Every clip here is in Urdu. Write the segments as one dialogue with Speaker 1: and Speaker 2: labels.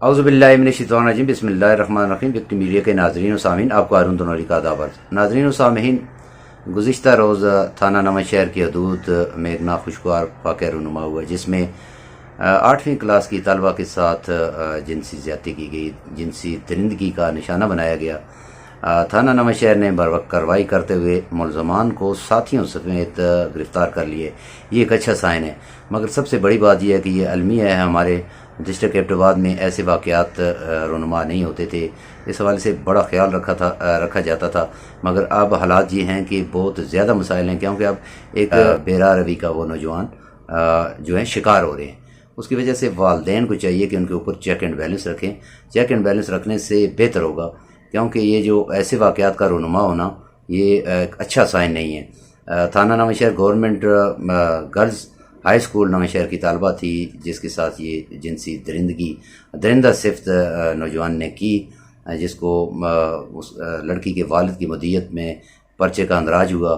Speaker 1: اعوذ باللہ من الشیطان الرجیم، بسم اللہ الرحمن الرحیم۔ وکٹری میڈیا کے ناظرین و سامعین، آپ کو ہارون تنوری کا آداب۔ ناظرین و سامعین، گزشتہ روز تھانہ نواں شہر کی حدود میں ایک ناخوشگوار واقعہ رونما ہوا جس میں 8ویں کلاس کی طالبہ کے ساتھ جنسی زیادتی کی گئی، جنسی درندگی کا نشانہ بنایا گیا۔ تھانہ نواں شہر نے بروقت کارروائی کرتے ہوئے ملزمان کو ساتھیوں سمیت گرفتار کر لیے۔ یہ ایک اچھا سائن ہے، مگر سب سے بڑی بات یہ ہے کہ یہ المیہ ہے۔ ہمارے ڈسٹرکٹ ایبٹ آباد میں ایسے واقعات رونما نہیں ہوتے تھے، اس حوالے سے بڑا خیال رکھا جاتا تھا، مگر اب حالات یہ ہیں کہ بہت زیادہ مسائل ہیں، کیونکہ اب ایک بیرا روی کا وہ نوجوان جو ہیں شکار ہو رہے ہیں۔ اس کی وجہ سے والدین کو چاہیے کہ ان کے اوپر چیک اینڈ بیلنس رکھیں۔ چیک اینڈ بیلنس رکھنے سے بہتر ہوگا، کیونکہ یہ جو ایسے واقعات کا رونما ہونا یہ ایک اچھا سائن نہیں ہے۔ تھانہ نواں شہر گورنمنٹ گرلز ہائی اسکول نواں شہر کی طالبہ تھی جس کے ساتھ یہ جنسی درندہ صفت نوجوان نے کی، جس کو اس لڑکی کے والد کی مدیت میں پرچے کا اندراج ہوا۔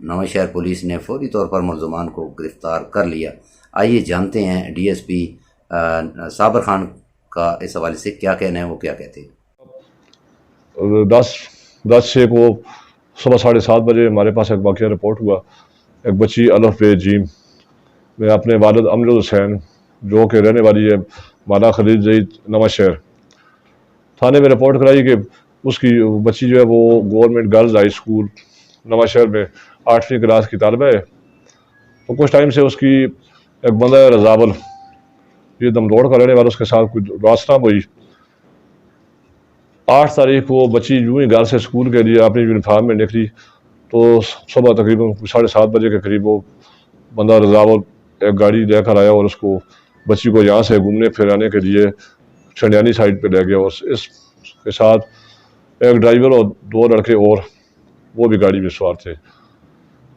Speaker 1: نواں شہر پولیس نے فوری طور پر ملزمان کو گرفتار کر لیا۔ آئیے جانتے ہیں ڈی ایس پی صابر خان کا اس حوالے سے کیا کہنا ہے، وہ کیا کہتے ہیں۔
Speaker 2: 10 کو صبح 7:30 بجے ہمارے پاس ایک واقعہ رپورٹ ہوا۔ ایک بچی الف بے جیم میں اپنے والد امجد حسین جو کہ رہنے والی ہے مالا خلیل زید نواں شہر، تھانے میں رپورٹ کرائی کہ اس کی بچی جو ہے وہ گورنمنٹ گرلز ہائی اسکول نواں شہر میں 8ویں کلاس کی طالبہ ہے۔ تو کچھ ٹائم سے اس کی ایک بندہ ہے رضاول، یہ دمدوڑ کا رہنے والا، اس کے ساتھ کوئی واسطہ ہوئی۔ 8 تاریخ کو بچی یوں ہی گھر سے اسکول کے لیے اپنی یونیفارم میں نکلی تو صبح تقریباً 7:30 بجے کے قریب وہ بندہ رضاول ایک گاڑی لے کر آیا اور اس کو بچی کو یہاں سے گھومنے پھرانے کے لیے چھنڈیانی سائڈ پہ لے گیا، اور اس کے ساتھ ایک ڈرائیور اور 2 لڑکے اور وہ بھی گاڑی میں سوار تھے،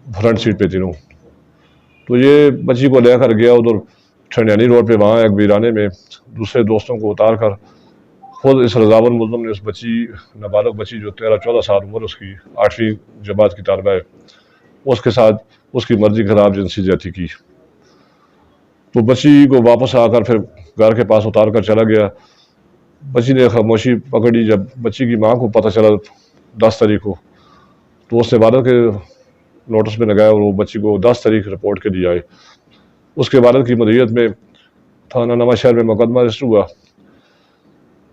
Speaker 2: فرنٹ سیٹ پہ تینوں۔ تو یہ بچی کو لے کر گیا ادھر چھنڈیانی روڈ پہ، وہاں ایک ویرانے میں دوسرے دوستوں کو اتار کر خود اس رضاول ملزم نے اس بچی نابالغ بچی جو 13-14 سال عمر اس کی 8ویں جماعت کی طالبہ ہے، اس کے ساتھ اس کی مرضی کے خلاف جنسی زیادتی کی۔ تو بچی کو واپس آ کر پھر گھر کے پاس اتار کر چلا گیا۔ بچی نے خاموشی پکڑی۔ جب بچی کی ماں کو پتہ چلا 10 تاریخ کو، تو اس نے والد کے نوٹس میں لگایا اور وہ بچی کو 10 تاریخ رپورٹ کے لیے آئے۔ اس کے والد کی مدیریت میں تھانہ نواں شہر میں مقدمہ رجسٹر ہوا۔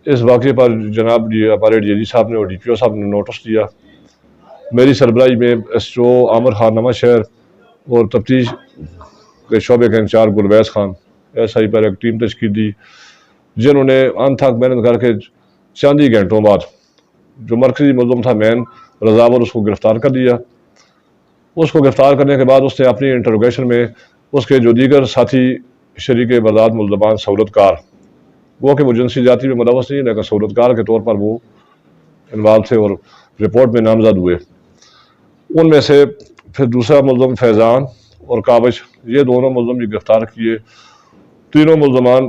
Speaker 2: اس واقعے پر جناب ہمارے ڈی جی صاحب نے اور ڈی پی او صاحب نے نوٹس دیا۔ میری سربراہی میں ایس او عامر خان نواں شہر اور تفتیش کے شعبے کے انچارج گلویز خان ایس آئی پر ایک ٹیم تشکیل دی، جنہوں نے انتھک محنت کر کے چند ہی گھنٹوں بعد جو مرکزی ملزم تھا مین رضاول، اس کو گرفتار کر لیا۔ اس کو گرفتار کرنے کے بعد اس نے اپنی انٹروگیشن میں اس کے جو دیگر ساتھی شریک برداد ملزمان سہولت کار، وہ کہ وہ جنسی زیادتی میں ملوث نہیں لیکن سہولت کار کے طور پر وہ انوالو تھے اور رپورٹ میں نامزد ہوئے، ان میں سے پھر دوسرا ملزم فیضان اور کاوش، یہ دونوں ملزم بھی گرفتار کیے۔ تینوں ملزمان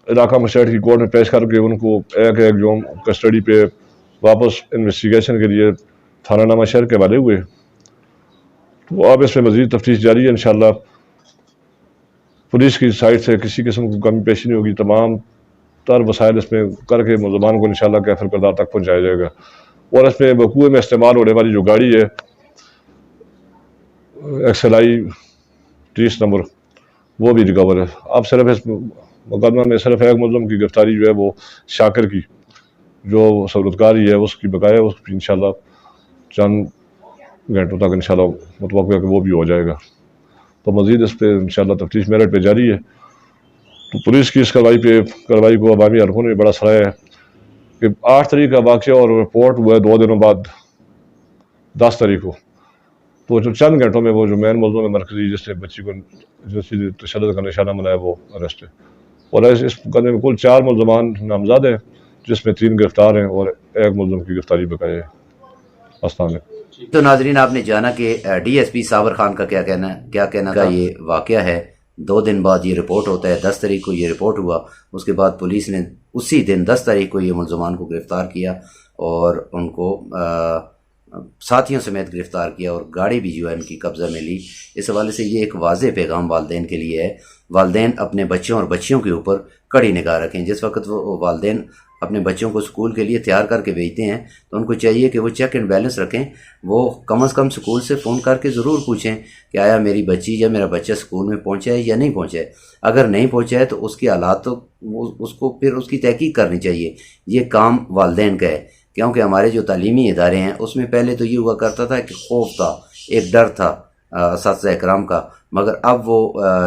Speaker 2: علاقہ مسٹریٹ کی کورٹ میں پیش کر کے ان کو ایک یوم کسٹڈی پہ واپس انویسٹیگیشن کے لیے تھانہ نواں شہر کے حوالے ہوئے۔ تو اب اس میں مزید تفتیش جاری ہے۔ انشاءاللہ پولیس کی سائڈ سے کسی قسم کی کمی پیشی نہیں ہوگی، تمام تر وسائل اس میں کر کے ملزمان کو انشاءاللہ کیفر کردار تک پہنچایا جائے گا۔ اور اس میں وقوع میں استعمال ہونے والی جو گاڑی ہے XLI 30 نمبر، وہ بھی ریکور ہے۔ اب صرف اس مقدمہ میں صرف ایک ملزم کی گرفتاری جو ہے وہ شاکر کی جو سہولت کاری ہے اس کی بقایا، اس کی انشاءاللہ چند گھنٹوں تک انشاءاللہ متوقع ہے کہ وہ بھی ہو جائے گا۔ تو مزید اس پہ انشاءاللہ تفتیش میرٹ پہ جاری ہے۔ تو پولیس کی اس کارروائی کو عوامی حلقوں نے بڑا سراہا ہے کہ 8 تاریخ کا واقعہ اور رپورٹ ہوا ہے 2 دنوں بعد 10 تاریخ کو، تو جو چند گھنٹوں میں وہ جو مین ملزم ہے مرکزی جس نے بچی کو جنسی تشدد کا نشانہ بنایا وہ اریسٹ ہے۔ اور اس مقدمے میں کل 4 ملزمان نامزد ہیں، جس میں 3 گرفتار ہیں اور ایک ملزم کی گرفتاری بقایا ہے۔ السلام علیکم۔
Speaker 1: تو ناظرین، آپ نے جانا کہ ڈی ایس پی صابر خان کا کیا کہنا کا یہ واقعہ ہے۔ 2 دن بعد یہ رپورٹ ہوتا ہے، 10 تاریخ کو یہ رپورٹ ہوا، اس کے بعد پولیس نے اسی دن 10 تاریخ کو یہ ملزمان کو گرفتار کیا اور ان کو ساتھیوں سمیت گرفتار کیا اور گاڑی بھی جو ہے ان کی قبضہ میں لی۔ اس حوالے سے یہ ایک واضح پیغام والدین کے لیے ہے والدین اپنے بچوں اور بچیوں کے اوپر کڑی نگاہ رکھیں۔ جس وقت وہ والدین اپنے بچوں کو اسکول کے لیے تیار کر کے بھیجتے ہیں تو ان کو چاہیے کہ وہ چیک اینڈ بیلنس رکھیں، وہ کم از کم اسکول سے فون کر کے ضرور پوچھیں کہ آیا میری بچی یا میرا بچہ اسکول میں پہنچا ہے یا نہیں پہنچا ہے۔ اگر نہیں پہنچا ہے تو اس کی حالات تو اس کو پھر اس کی تحقیق کرنی چاہیے۔ یہ کام والدین کا ہے، کیونکہ ہمارے جو تعلیمی ادارے ہیں اس میں پہلے تو یہ ہوا کرتا تھا کہ خوف تھا، ایک ڈر تھا اساتذہ اکرام کا، مگر اب وہ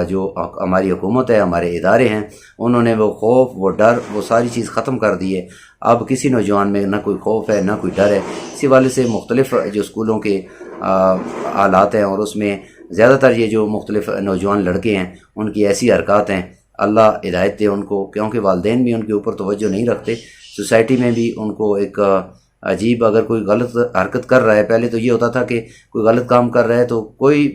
Speaker 1: جو ہماری حکومت ہے، ہمارے ادارے ہیں، انہوں نے وہ خوف، وہ ڈر، وہ ساری چیز ختم کر دی ہے۔ اب کسی نوجوان میں نہ کوئی خوف ہے نہ کوئی ڈر ہے۔ اسی والے سے مختلف جو اسکولوں کے حالات ہیں اور اس میں زیادہ تر یہ جو مختلف نوجوان لڑکے ہیں ان کی ایسی حرکات ہیں، اللہ ہدایت دے ان کو، کیونکہ والدین بھی ان کے اوپر توجہ نہیں رکھتے۔ سوسائٹی میں بھی ان کو ایک عجیب، اگر کوئی غلط حرکت کر رہا ہے، پہلے تو یہ ہوتا تھا کہ کوئی غلط کام کر رہا ہے تو کوئی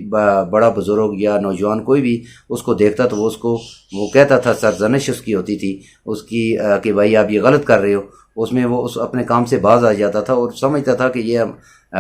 Speaker 1: بڑا بزرگ یا نوجوان کوئی بھی اس کو دیکھتا تو وہ کہتا تھا، سرزنش اس کی ہوتی تھی اس کی کہ بھائی آپ یہ غلط کر رہے ہو۔ اس میں وہ اپنے کام سے باز آ جاتا تھا اور سمجھتا تھا کہ یہ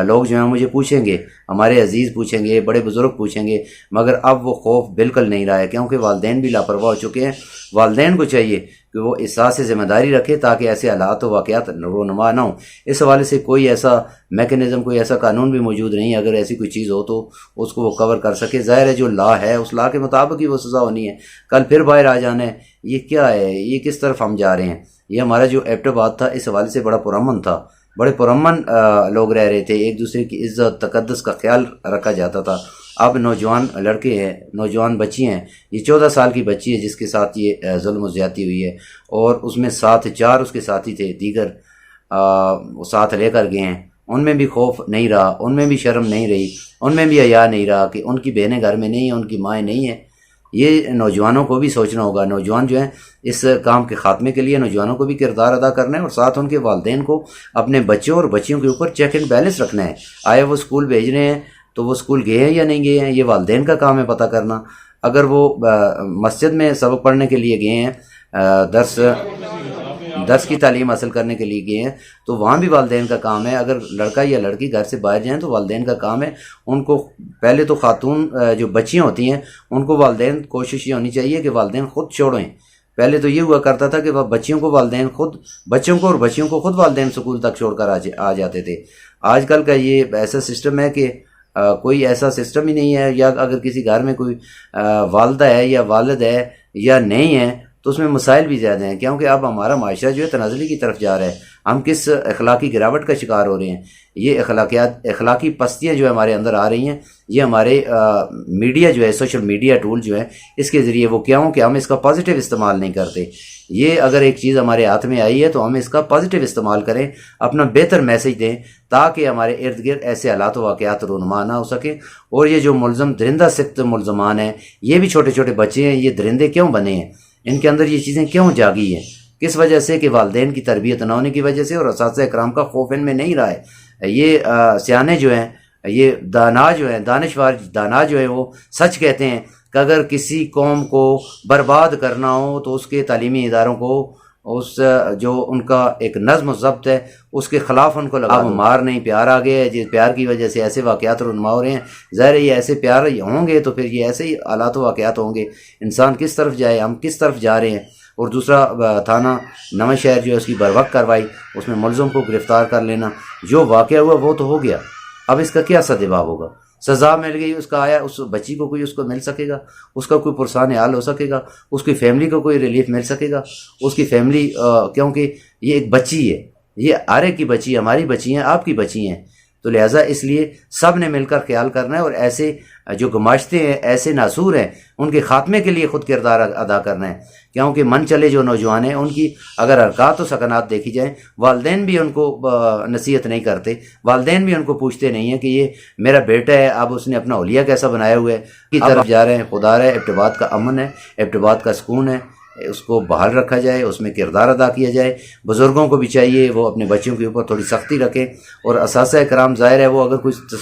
Speaker 1: لوگ جو ہیں مجھے پوچھیں گے، ہمارے عزیز پوچھیں گے، بڑے بزرگ پوچھیں گے، مگر اب وہ خوف بالکل نہیں رہا ہے، کیونکہ والدین بھی لاپرواہ ہو چکے ہیں۔ والدین کو چاہیے کہ وہ احساس ذمہ داری رکھے تاکہ ایسے حالات و واقعات رونما نہ ہوں۔ اس حوالے سے کوئی ایسا میکنزم، کوئی ایسا قانون بھی موجود نہیں ہے، اگر ایسی کوئی چیز ہو تو اس کو وہ کور کر سکے۔ ظاہر ہے جو لا ہے اس لا کے مطابق ہی وہ سزا ہونی ہے، کل پھر باہر آ جانا ہے۔ یہ کیا ہے، یہ کس طرف ہم جا رہے ہیں؟ یہ ہمارا جو ایبٹ آباد تھا اس حوالے سے بڑا پرامن تھا، بڑے پرامن لوگ رہ رہے تھے، ایک دوسرے کی عزت تقدس کا خیال رکھا جاتا تھا۔ اب نوجوان لڑکے ہیں، نوجوان بچی ہیں، یہ 14 سال کی بچی ہے جس کے ساتھ یہ ظلم و زیادتی ہوئی ہے، اور اس میں ساتھ 4 اس کے ساتھی تھے دیگر، ساتھ لے کر گئے ہیں۔ ان میں بھی خوف نہیں رہا، ان میں بھی شرم نہیں رہی، ان میں بھی حیا نہیں رہا کہ ان کی بہنیں گھر میں نہیں ہیں، ان کی مائیں نہیں ہیں۔ یہ نوجوانوں کو بھی سوچنا ہوگا، نوجوان جو ہیں اس کام کے خاتمے کے لیے نوجوانوں کو بھی کردار ادا کرنا ہے، اور ساتھ ان کے والدین کو اپنے بچوں اور بچیوں کے اوپر چیک اینڈ بیلنس رکھنا ہے۔ آیا وہ اسکول بھیج رہے ہیں تو وہ اسکول گئے ہیں یا نہیں گئے ہیں، یہ والدین کا کام ہے پتہ کرنا۔ اگر وہ مسجد میں سبق پڑھنے کے لیے گئے ہیں، درس کی تعلیم حاصل کرنے کے لیے گئے ہیں تو وہاں بھی والدین کا کام ہے۔ اگر لڑکا یا لڑکی گھر سے باہر جائیں تو والدین کا کام ہے ان کو، پہلے تو خاتون جو بچیاں ہوتی ہیں ان کو والدین کوشش یہ ہونی چاہیے کہ والدین خود چھوڑیں۔ پہلے تو یہ ہوا کرتا تھا کہ بچیوں کو والدین خود، بچوں کو اور بچیوں کو خود والدین سکول تک چھوڑ کر آ جاتے تھے۔ آج کل کا یہ ایسا سسٹم ہے کہ کوئی ایسا سسٹم ہی نہیں ہے، یا اگر کسی گھر میں کوئی والدہ ہے یا والد ہے یا نہیں ہے تو اس میں مسائل بھی زیادہ ہیں، کیونکہ اب ہمارا معاشرہ جو ہے تنازلی کی طرف جا رہا ہے۔ ہم کس اخلاقی گراوٹ کا شکار ہو رہے ہیں، یہ اخلاقی پستیاں جو ہمارے اندر آ رہی ہیں، یہ ہمارے میڈیا جو ہے، سوشل میڈیا ٹول جو ہے، اس کے ذریعے وہ کیا ہوں کہ ہم اس کا پازیٹیو استعمال نہیں کرتے۔ یہ اگر ایک چیز ہمارے ہاتھ میں آئی ہے تو ہم اس کا پازیٹیو استعمال کریں، اپنا بہتر میسج دیں تاکہ ہمارے ارد گرد ایسے حالات و واقعات رونما نہ ہو سکیں۔ اور یہ جو ملزم درندہ سخت ملزمان ہیں، یہ بھی چھوٹے چھوٹے بچے ہیں، یہ درندے کیوں بنے ہیں؟ ان کے اندر یہ چیزیں کیوں جاگی ہیں؟ کس وجہ سے؟ کہ والدین کی تربیت نہ ہونے کی وجہ سے، اور اساتذہ اکرام کا خوف ان میں نہیں رہا ہے۔ یہ سیانے جو ہیں، یہ دانا جو ہیں، دانشور دانا جو ہیں، وہ سچ کہتے ہیں کہ اگر کسی قوم کو برباد کرنا ہو تو اس کے تعلیمی اداروں کو، اس جو ان کا ایک نظم و ضبط ہے اس کے خلاف ان کو لگا دو۔ مار نہیں پیار آ گیا ہے، جس پیار کی وجہ سے ایسے واقعات رونما ہو رہے ہیں۔ ظاہر ہے یہ ایسے پیار ہوں گے تو پھر یہ ایسے ہی حالات و واقعات ہوں گے۔ انسان کس طرف جائے، ہم کس طرف جا رہے ہیں؟ اور دوسرا تھانہ نواں شہر جو ہے اس کی بروقت کارروائی، اس میں ملزم کو گرفتار کر لینا۔ جو واقعہ ہوا وہ تو ہو گیا، اب اس کا کیا سدباب ہوگا؟ سزا مل گئی، اس کا آیا، اس بچی کو کوئی اس کو مل سکے گا، اس کا کوئی پرسان حال ہو سکے گا، اس کی فیملی کو کوئی ریلیف مل سکے گا؟ اس کی فیملی، کیونکہ یہ ایک بچی ہے، یہ آرے کی بچی، ہماری بچی ہیں، آپ کی بچی ہیں، تو لہٰذا اس لیے سب نے مل کر خیال کرنا ہے، اور ایسے جو گماشتے ہیں، ایسے ناسور ہیں، ان کے خاتمے کے لیے خود کردار ادا کرنا ہے۔ کیونکہ من چلے جو نوجوان ہیں ان کی اگر حرکات و سکنات دیکھی جائیں، والدین بھی ان کو نصیحت نہیں کرتے، والدین بھی ان کو پوچھتے نہیں ہیں کہ یہ میرا بیٹا ہے، اب اس نے اپنا حلیہ کیسا بنایا ہوا ہے، کی طرف جا رہے ہیں۔ خدا رہے ایبٹ آباد کا امن ہے، ایبٹ آباد کا سکون ہے، اس کو بحال رکھا جائے، اس میں کردار ادا کیا جائے۔ بزرگوں کو بھی چاہیے وہ اپنے بچوں کے اوپر تھوڑی سختی رکھیں، اور اساتذہ کرام ظاہر ہے وہ اگر کچھ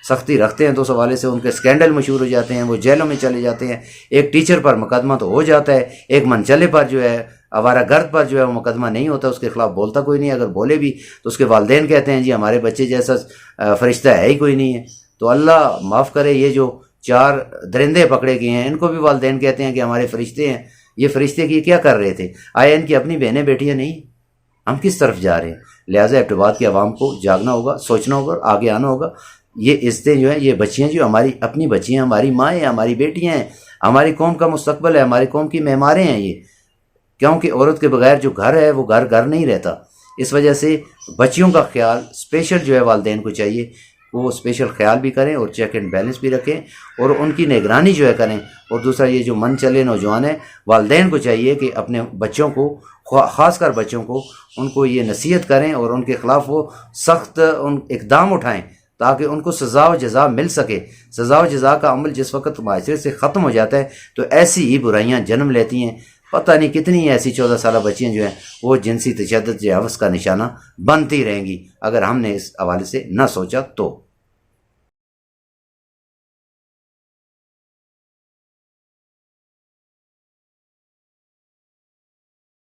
Speaker 1: سختی رکھتے ہیں تو اس حوالے سے ان کے سکینڈل مشہور ہو جاتے ہیں، وہ جیلوں میں چلے جاتے ہیں۔ ایک ٹیچر پر مقدمہ تو ہو جاتا ہے، ایک منچلے پر جو ہے، آوارہ گرد پر جو ہے وہ مقدمہ نہیں ہوتا، اس کے خلاف بولتا کوئی نہیں، اگر بولے بھی تو اس کے والدین کہتے ہیں جی ہمارے بچے جیسا فرشتہ ہے ہی کوئی نہیں ہے۔ تو اللہ معاف کرے، یہ جو 4 درندے پکڑے گئے ہیں، ان کو بھی والدین کہتے ہیں کہ ہمارے فرشتے ہیں، یہ فرشتے کی کیا کر رہے تھے؟ آیا ان کی اپنی بہنیں بیٹیاں نہیں؟ ہم کس طرف جا رہے ہیں؟ لہٰذا ایبٹ کی عوام کو جاگنا ہوگا، سوچنا ہوگا، آگے آنا ہوگا۔ یہ عزتیں جو ہیں، یہ بچیاں جو ہماری اپنی بچیاں، ہماری ماں ہیں، ہماری بیٹیاں ہیں، ہماری قوم کا مستقبل ہے، ہماری قوم کی معماریں ہیں یہ، کیونکہ عورت کے بغیر جو گھر ہے وہ گھر نہیں رہتا۔ اس وجہ سے بچیوں کا خیال اسپیشل جو ہے والدین کو چاہیے وہ اسپیشل خیال بھی کریں اور چیک اینڈ بیلنس بھی رکھیں اور ان کی نگرانی جو ہے کریں۔ اور دوسرا یہ جو من چلے نوجوان ہیں، والدین کو چاہیے کہ اپنے بچوں کو، خاص کر بچوں کو، ان کو یہ نصیحت کریں اور ان کے خلاف وہ سخت اقدام اٹھائیں تاکہ ان کو سزا و جزا مل سکے۔ سزا و جزا کا عمل جس وقت معاشرے سے ختم ہو جاتا ہے تو ایسی ہی برائیاں جنم لیتی ہیں۔ پتہ نہیں کتنی ایسی 14 سالہ بچیاں جو ہیں وہ جنسی تشدد یا حوث کا نشانہ بنتی رہیں گی اگر ہم نے اس حوالے سے نہ سوچا تو۔